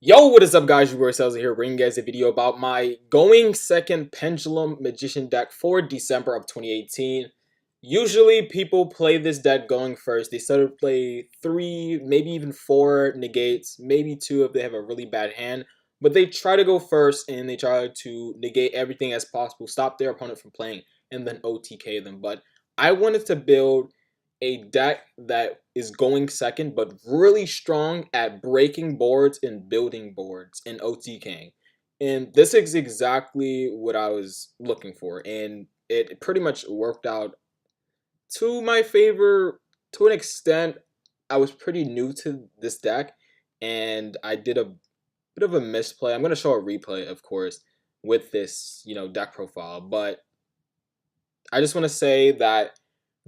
Yo, what is up guys, your Cells here bringing you guys a video about my going second Pendulum Magician deck for December of 2018. Usually people play this deck going first. They sort of play 3, maybe even 4 negates, maybe 2 if they have a really bad hand. But they try to go first and they try to negate everything as possible, stop their opponent from playing, and then OTK them. But I wanted to build a deck that is going second, but really strong at breaking boards and building boards and OTKing. And this is exactly what I was looking for. And it pretty much worked out to my favor to an extent. I was pretty new to this deck and I did a bit of a misplay. I'm going to show a replay, of course, with this, deck profile. But I just want to say that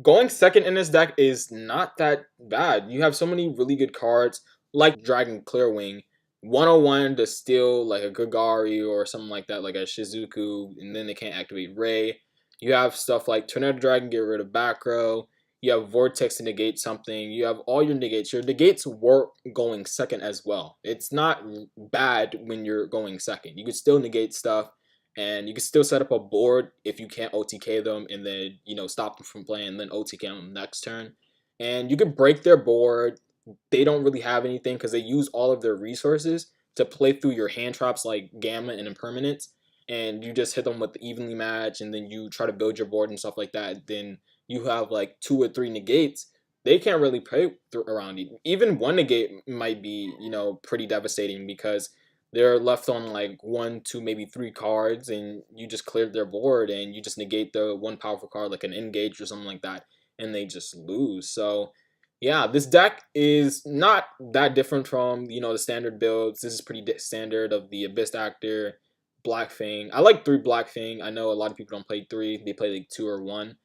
going second in this deck is not that bad. You have so many really good cards like Dragon Clearwing, 101 to steal like a Gagari or something like that, like a Shizuku, and then they can't activate Ray. You have stuff like Tornado Dragon, get rid of back row. You have Vortex to negate something. You have all your negates. Your negates work going second as well. It's not bad when you're going second. You can still negate stuff and you can still set up a board if you can't OTK them and then, stop them from playing and then OTK them next turn. And you can break their board. They don't really have anything because they use all of their resources to play through your hand traps like Gamma and Impermanence. And you just hit them with the evenly match and then you try to build your board and stuff like that. Then you have like 2 or 3 negates. They can't really play around you. Even one negate might be, pretty devastating because they're left on like 1, 2, maybe 3 cards, and you just cleared their board, and you just negate the one powerful card like an Engage or something like that, and they just lose. So, yeah, this deck is not that different from the standard builds. This is pretty standard of the Abyss Actor, Black Fang. I like 3 Black Fang. I know a lot of people don't play 3; they play like 2 or 1.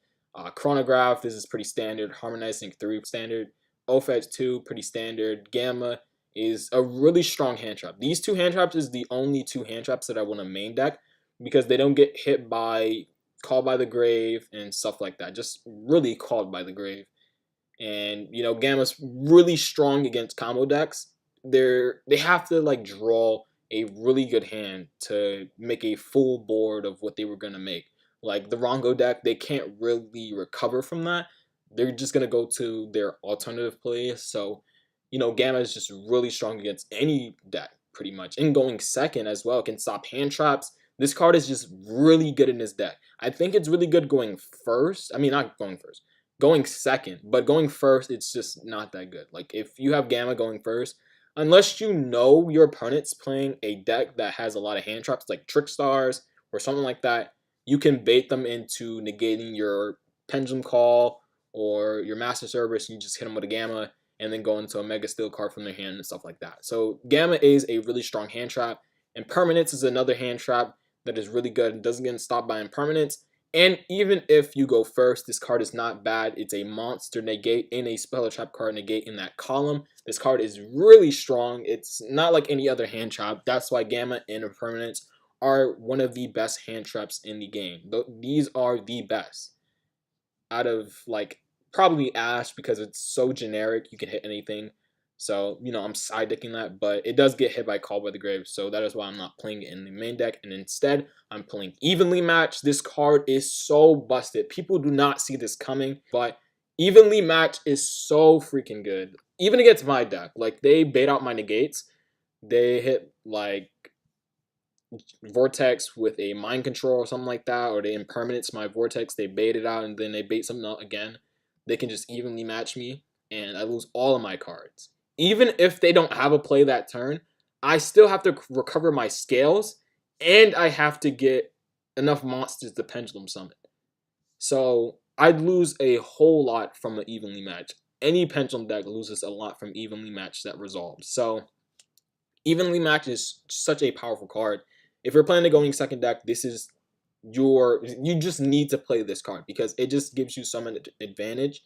Chronograph, this is pretty standard. Harmonizing 3 standard. OFX 2, pretty standard. Gamma is a really strong hand trap. These 2 hand traps is the only 2 hand traps that I want to main deck because they don't get hit by Called by the Grave and stuff like that. Just really Called by the Grave. And Gamma's really strong against combo decks. They have to like draw a really good hand to make a full board of what they were gonna make. Like the Rongo deck, they can't really recover from that. They're just gonna go to their alternative plays. So Gamma is just really strong against any deck, pretty much. And going second as well, can stop hand traps. This card is just really good in this deck. I think it's really good going first. I mean, not going first. Going second. But going first, it's just not that good. Like, if you have Gamma going first, unless you know your opponent's playing a deck that has a lot of hand traps, like Trick Stars or something like that, you can bait them into negating your Pendulum Call or your Master Service, and you just hit them with a Gamma and then go into a Mega Steel card from their hand and stuff like that. So Gamma is a really strong hand trap. Impermanence is another hand trap that is really good and doesn't get stopped by Impermanence. And even if you go first, this card is not bad. It's a monster negate and a spell trap card negate in that column. This card is really strong. It's not like any other hand trap. That's why Gamma and Impermanence are one of the best hand traps in the game. These are the best out of like probably Ash because it's so generic. You can hit anything. So, I'm side decking that, but it does get hit by Call by the Grave, so that is why I'm not playing it in the main deck, and instead, I'm playing Evenly Matched. This card is so busted. People do not see this coming, but Evenly Matched is so freaking good. Even against my deck, like, they bait out my negates. They hit, like, Vortex with a Mind Control or something like that, or they Impermanence my Vortex, they bait it out, and then they bait something out again. They can just evenly match me, and I lose all of my cards. Even if they don't have a play that turn, I still have to recover my scales, and I have to get enough monsters to Pendulum Summon. So I'd lose a whole lot from an evenly match. Any Pendulum deck loses a lot from evenly match that resolves. So evenly match is such a powerful card. If you're playing the going second deck, this is you just need to play this card because it just gives you some advantage.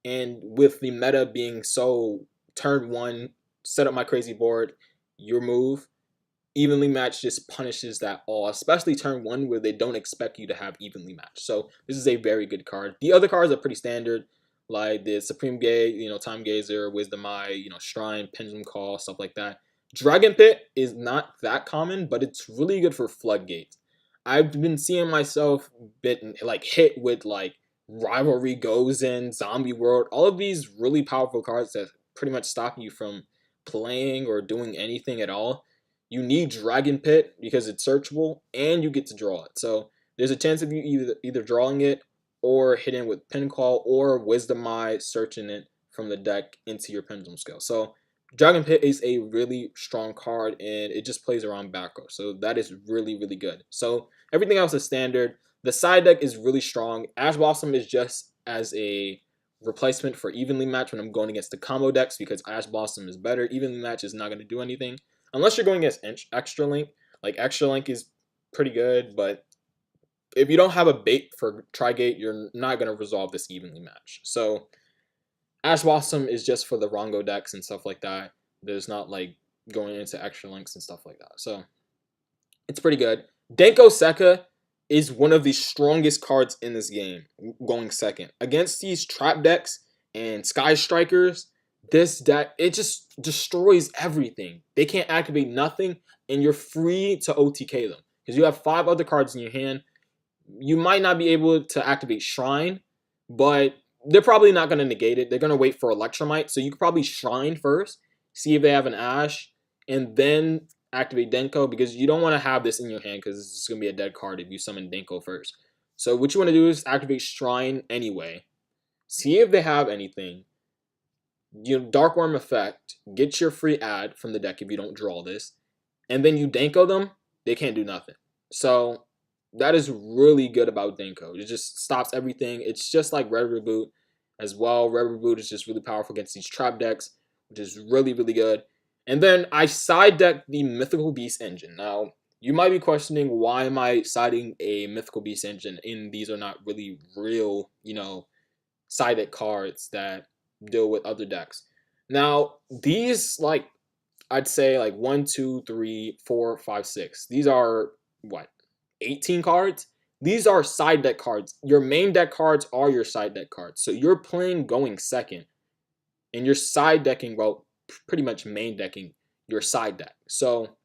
And with the meta being so turn 1, set up my crazy board, your move, evenly matched just punishes that all, especially turn 1 where they don't expect you to have evenly matched. So this is a very good card. The other cards are pretty standard, like the Supreme Gaze, Time Gazer, Wisdom Eye, Shrine, Pendulum Call, stuff like that. Dragon Pit is not that common, but it's really good for floodgates. I've been seeing myself hit with like Rivalry Goes In, Zombie World, all of these really powerful cards that pretty much stop you from playing or doing anything at all. You need Dragon Pit because it's searchable and you get to draw it. So there's a chance of you either drawing it or hitting with Pin Call or Wisdom Eye, searching it from the deck into your Pendulum Scale. So Dragon Pit is a really strong card and it just plays around back row. So that is really, really good. So everything else is standard. The side deck is really strong. Ash Blossom is just as a replacement for Evenly Match when I'm going against the combo decks because Ash Blossom is better. Evenly Match is not going to do anything unless you're going against Extra Link. Like Extra Link is pretty good, but if you don't have a bait for Trigate, you're not going to resolve this Evenly Match. So Ash Blossom is just for the Rongo decks and stuff like that. There's not like going into Extra Links and stuff like that. So it's pretty good. Denko Sekka is one of the strongest cards in this game, going second. Against these trap decks and Sky Strikers, this deck, it just destroys everything. They can't activate nothing, and you're free to OTK them. Because you have 5 other cards in your hand. You might not be able to activate Shrine, but they're probably not going to negate it. They're going to wait for Electromite. So you could probably Shrine first, see if they have an Ash, and then activate Denko, because you don't want to have this in your hand because it's going to be a dead card if you summon Denko first. So what you want to do is activate Shrine anyway. See if they have anything. You Dark Worm effect, get your free ad from the deck if you don't draw this, and then you Denko them, they can't do nothing. So that is really good about Denko. It just stops everything. It's just like Red Reboot as well. Red Reboot is just really powerful against these trap decks, which is really, really good. And then I side decked the Mythical Beast engine. Now, you might be questioning, why am I siding a Mythical Beast engine and these are not really real, side deck cards that deal with other decks. Now, these, I'd say 1, 2, 3, 4, 5, 6. These are, 18 cards? These are side deck cards. Your main deck cards are your side deck cards. So you're playing going second. And you're side decking, pretty much main decking your side deck. So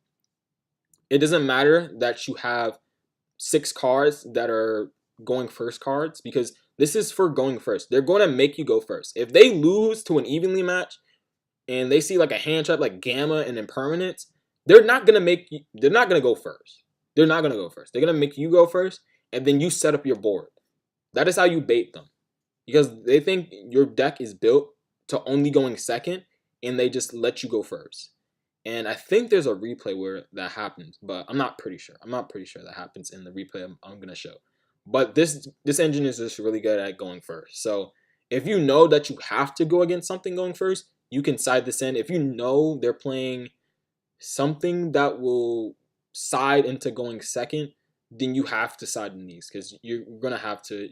it doesn't matter that you have 6 cards that are going first cards, because this is for going first. They're going to make you go first. If they lose to an evenly match and they see a hand trap like Gamma and Impermanence, they're not going to go first. They're not going to go first. They're going to make you go first, and then you set up your board. That is how you bait them, because they think your deck is built to only going second, and they just let you go first. And I think there's a replay where that happens, but I'm not pretty sure. I'm not pretty sure that happens in the replay I'm going to show. But this engine is just really good at going first. So if you know that you have to go against something going first, you can side this in. If you know they're playing something that will side into going second, then you have to side in these, because you're going to have to,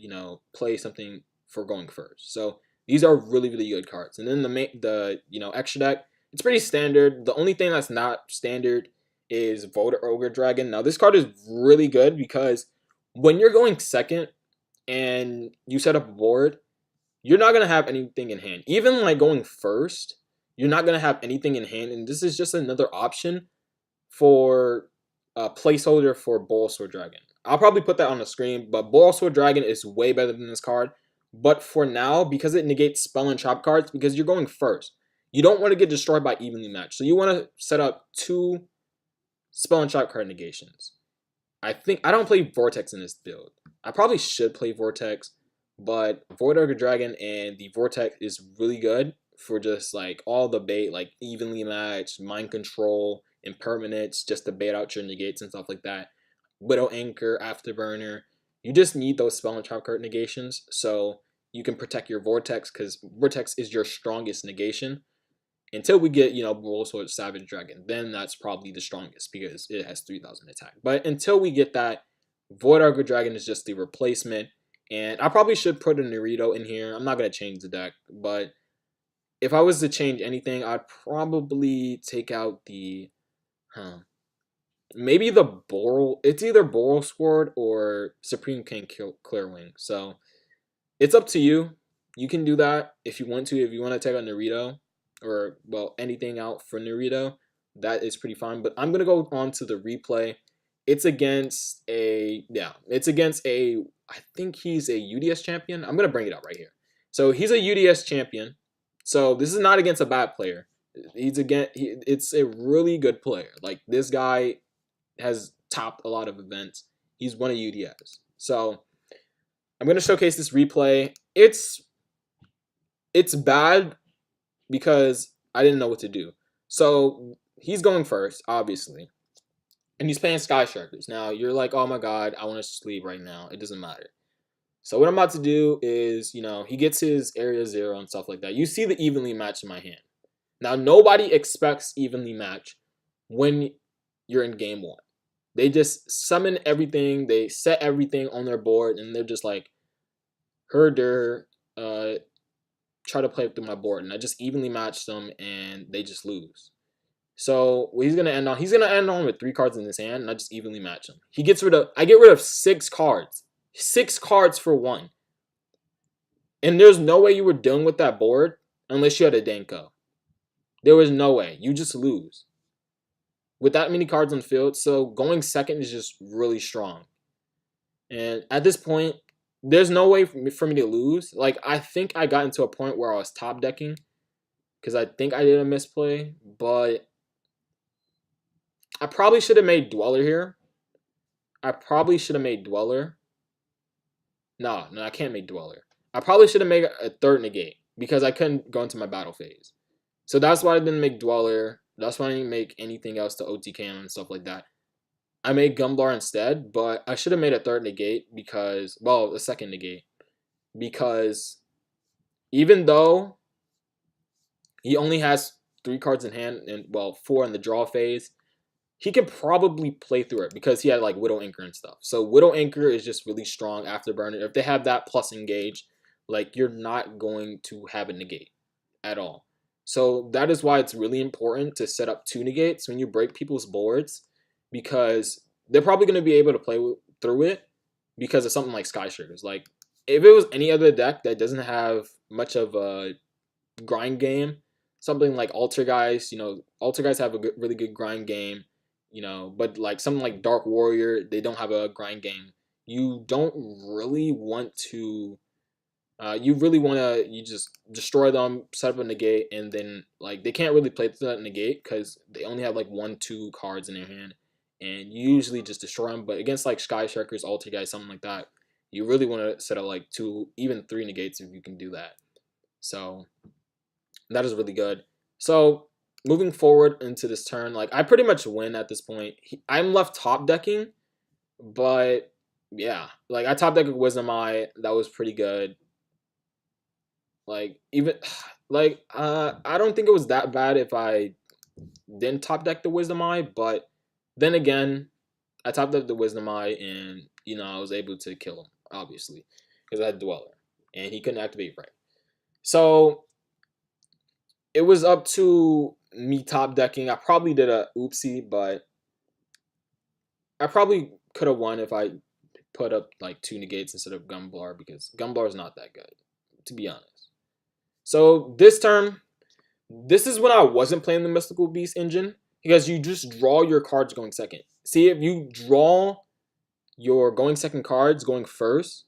play something for going first. So these are really, really good cards. And then the extra deck, it's pretty standard. The only thing that's not standard is Voter Ogre Dragon. Now, this card is really good because when you're going second and you set up a board, you're not going to have anything in hand. Even going first, you're not going to have anything in hand. And this is just another option for a placeholder for Bulbasaur Dragon. I'll probably put that on the screen, but Bulbasaur Dragon is way better than this card. But for now, because it negates spell and trap cards, because you're going first, you don't want to get destroyed by evenly matched. So you want to set up 2 spell and trap card negations. I don't play Vortex in this build. I probably should play Vortex, but Void Ogre Dragon and the Vortex is really good for just all the bait, evenly matched, mind control, impermanence, just to bait out your negates and stuff like that. Widow Anchor, Afterburner. You just need those spell and trap card negations so you can protect your Vortex, because Vortex is your strongest negation. Until we get, Bulbasaur Savage Dragon, then that's probably the strongest because it has 3,000 attack. But until we get that, Void Ogre Dragon is just the replacement. And I probably should put a Naruto in here. I'm not going to change the deck, but if I was to change anything, I'd probably take out the, maybe the Boral. It's either Boral Sword or Supreme King Clearwing. So it's up to you. You can do that if you want to. If you want to take out Naruto, or anything out for Naruto, That is pretty fine. But I'm gonna go on to the replay. It's against a I think he's a UDS champion. I'm gonna bring it up right here. So he's a UDS champion. So this is not against a bad player. It's a really good player. Like, this guy has topped a lot of events. He's won a UDS. So I'm gonna showcase this replay. It's bad because I didn't know what to do. So he's going first, obviously. And he's playing Sky Sharkers. Now, you're like, oh my god, I want to sleep right now. It doesn't matter. So what I'm about to do is, he gets his area 0 and stuff like that. You see the evenly match in my hand. Now, nobody expects evenly match when you're in game 1. They just summon everything. They set everything on their board, and they're just like, herder, try to play through my board. And I just evenly match them, and they just lose. So what he's gonna end on with 3 cards in his hand, and I just evenly match him. I get rid of 6 cards. 6 cards for 1. And there's no way you were dealing with that board unless you had a Danko. There was no way. You just lose with that many cards on the field. So going second is just really strong. And at this point, there's no way for me to lose. Like, I think I got into a point where I was top decking because I think I did a misplay, but I probably should have made Dweller here. No, I can't make Dweller. I probably should have made a 3rd negate because I couldn't go into my battle phase. So that's why I didn't make Dweller. That's why I didn't make anything else to OTK and stuff like that. I made Gumblar instead, but I should have made a 3rd negate because, well, a 2nd negate. Because even though he only has 3 cards in hand and, well, 4 in the draw phase, he could probably play through it because he had like Widow Anchor and stuff. So Widow Anchor is just really strong Afterburner. If they have that plus engage, like, you're not going to have a negate at all. So that is why it's really important to set up 2 negates when you break people's boards, because they're probably going to be able to play through it because of something like Sky Shakers. Like, if it was any other deck that doesn't have much of a grind game, something like Alter Guys, Alter Guys have a really good grind game, but like something like Dark Warrior, they don't have a grind game. You don't really want to, you just destroy them, set up a negate, and then like they can't really play through that negate because they only have like 1-2 cards in their hand, and you usually just destroy them. But against like Sky Sharkers, Alter Guys, something like that, you really want to set up like 2, even 3 negates if you can do that. So that is really good. So moving forward into this turn, like, I pretty much win at this point. I'm left top decking, but yeah, like, I top decked with Wisdom Eye. That was pretty good. Like, even like I don't think it was that bad if I didn't top deck the Wisdom Eye, but then again, I top decked the Wisdom Eye, and I was able to kill him, obviously, because I had Dweller and he couldn't activate right. So it was up to me top decking. I probably did a oopsie, but I probably could have won if I put up like 2 negates instead of Gumblar, because Gumblar is not that good, to be honest. So this turn, this is when I wasn't playing the Mystical Beast engine, because you just draw your cards going second. See, if you draw your going second cards going first,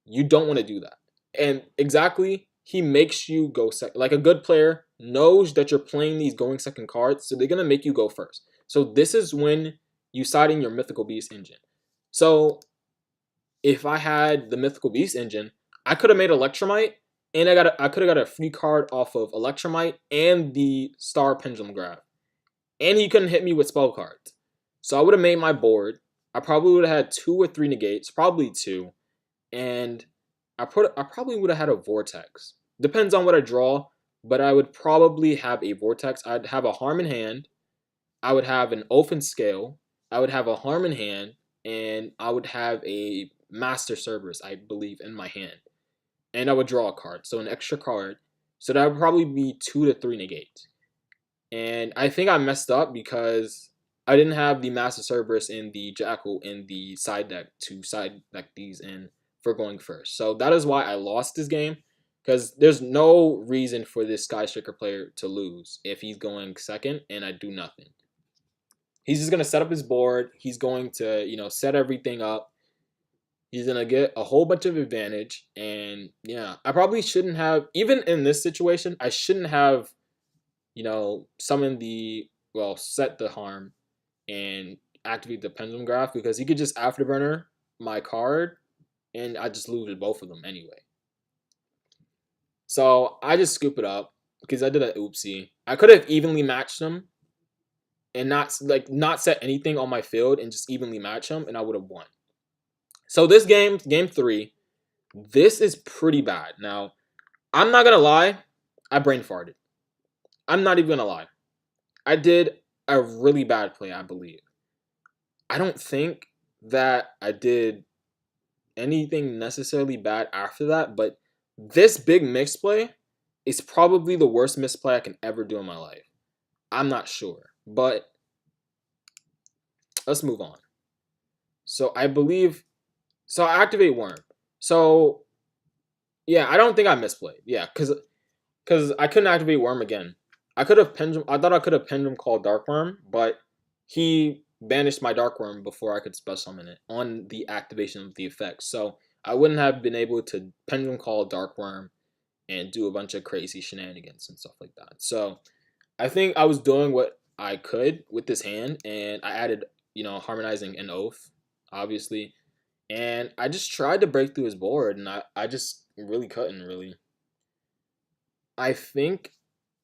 you don't want to do that. And exactly, he makes you go second. Like, a good player knows that you're playing these going second cards, so they're going to make you go first. So this is when you side in your Mythical Beast engine. So if I had the Mythical Beast engine, I could have made Electromite, and I could have got a free card off of Electromite and the Star Pendulum Grab. And he couldn't hit me with spell cards. So I would have made my board. I probably would have had 2 or 3 negates, probably 2. And I probably would have had a Vortex. Depends on what I draw, but I would probably have a Vortex. I'd have a Harm in hand. I would have an Oafen Scale. I would have a Harm in hand. And I would have a Master Cerberus, I believe, in my hand. And I would draw a card, so an extra card. So that would probably be 2 to 3 negates. And I think I messed up because I didn't have the Master Cerberus and the Jackal in the side deck to side deck these in for going first. So that is why I lost this game, Because there's no reason for this Sky Striker player to lose if he's going second and I do nothing. He's just going to set up his board. He's going to, set everything up. He's going to get a whole bunch of advantage. And, yeah, I probably shouldn't have, even in this situation, I shouldn't have, summoned set the harm and activate the Pendulum Graph, because he could just Afterburner my card and I just lose both of them anyway. So I just scoop it up because I did an oopsie. I could have evenly matched them and not set anything on my field and just evenly match them, and I would have won. So this game 3, this is pretty bad. Now, I'm not gonna lie, I brain farted. I'm not even gonna lie. I did a really bad play, I believe. I don't think that I did anything necessarily bad after that, but this big misplay is probably the worst misplay I can ever do in my life. I'm not sure, but let's move on. So I activate Worm. So yeah, I don't think I misplayed. Yeah, because I couldn't activate Worm again. I thought I could have Pendulum called Dark Worm, but he banished my Dark Worm before I could special summon it on the activation of the effect. So I wouldn't have been able to Pendulum Call Dark Worm and do a bunch of crazy shenanigans and stuff like that. So I think I was doing what I could with this hand, and I added, Harmonizing and Oath, obviously. And I just tried to break through his board, and I just really couldn't, really. I think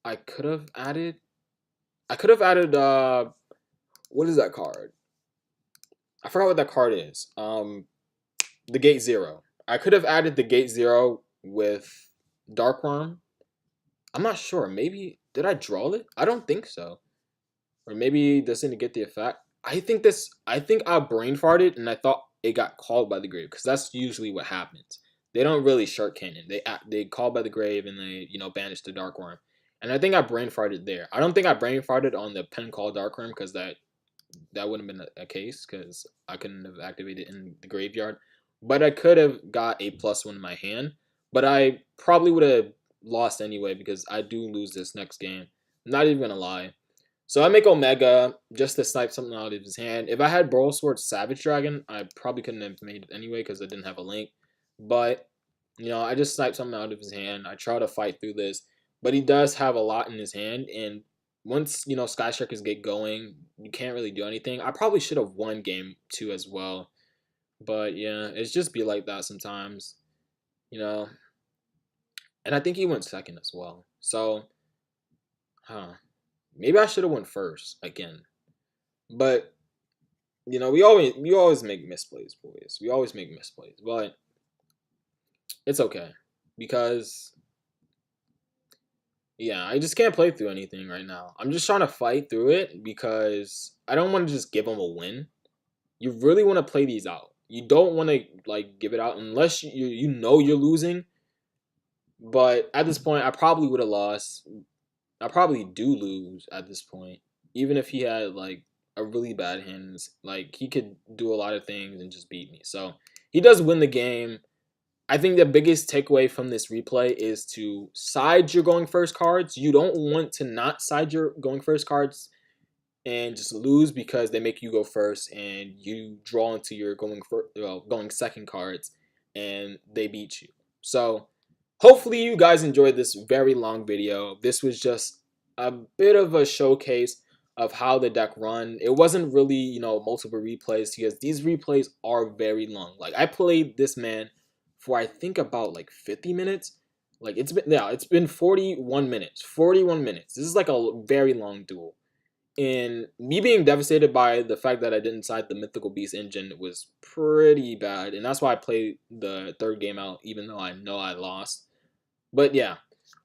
I could have added, what is that card? I forgot what that card is. The Gate 0. I could have added the Gate 0 with Dark Worm. I'm not sure. Maybe, did I draw it? I don't think so. Or maybe this didn't get the effect. I think I brain farted and I thought it got called by the grave, because that's usually what happens. They don't really Shark Cannon. They call by the grave and they, banish the Dark Worm. And I think I brain farted there. I don't think I brain farted on the Pen Call Dark Worm, because that wouldn't have been a case, because I couldn't have activated in the graveyard. But I could have got a +1 in my hand. But I probably would have lost anyway, because I do lose this next game. I'm not even gonna lie. So I make Omega just to snipe something out of his hand. If I had Brawl Sword Savage Dragon, I probably couldn't have made it anyway, because I didn't have a link. But, I just sniped something out of his hand. I try to fight through this. But he does have a lot in his hand, and once, Sky Strikers get going, you can't really do anything. I probably should have won game 2 as well. But, yeah, it's just be like that sometimes, And I think he went second as well. So, maybe I should have went first again. But, we always make misplays, boys. We always make misplays. But it's okay. Because, yeah, I just can't play through anything right now. I'm just trying to fight through it because I don't want to just give them a win. You really want to play these out. You don't want to, give it out unless you know you're losing. But at this point, I probably would have lost. I probably do lose at this point. Even if he had, a really bad hand. He could do a lot of things and just beat me. So, he does win the game. I think the biggest takeaway from this replay is to side your going first cards. You don't want to not side your going first cards and just lose because they make you go first and you draw into your going second cards and they beat you. So hopefully you guys enjoyed this very long video. This was just a bit of a showcase of how the deck run. It wasn't really, multiple replays, because these replays are very long. I played this man for I think about 50 minutes. It's been 41 minutes. 41 minutes. This is a very long duel. And me being devastated by the fact that I didn't side the Mythical Beast engine was pretty bad. And that's why I played the third game out, even though I know I lost. But yeah,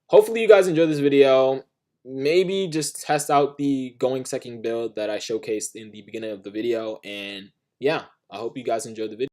hopefully you guys enjoyed this video. Maybe just test out the going second build that I showcased in the beginning of the video. And yeah, I hope you guys enjoyed the video.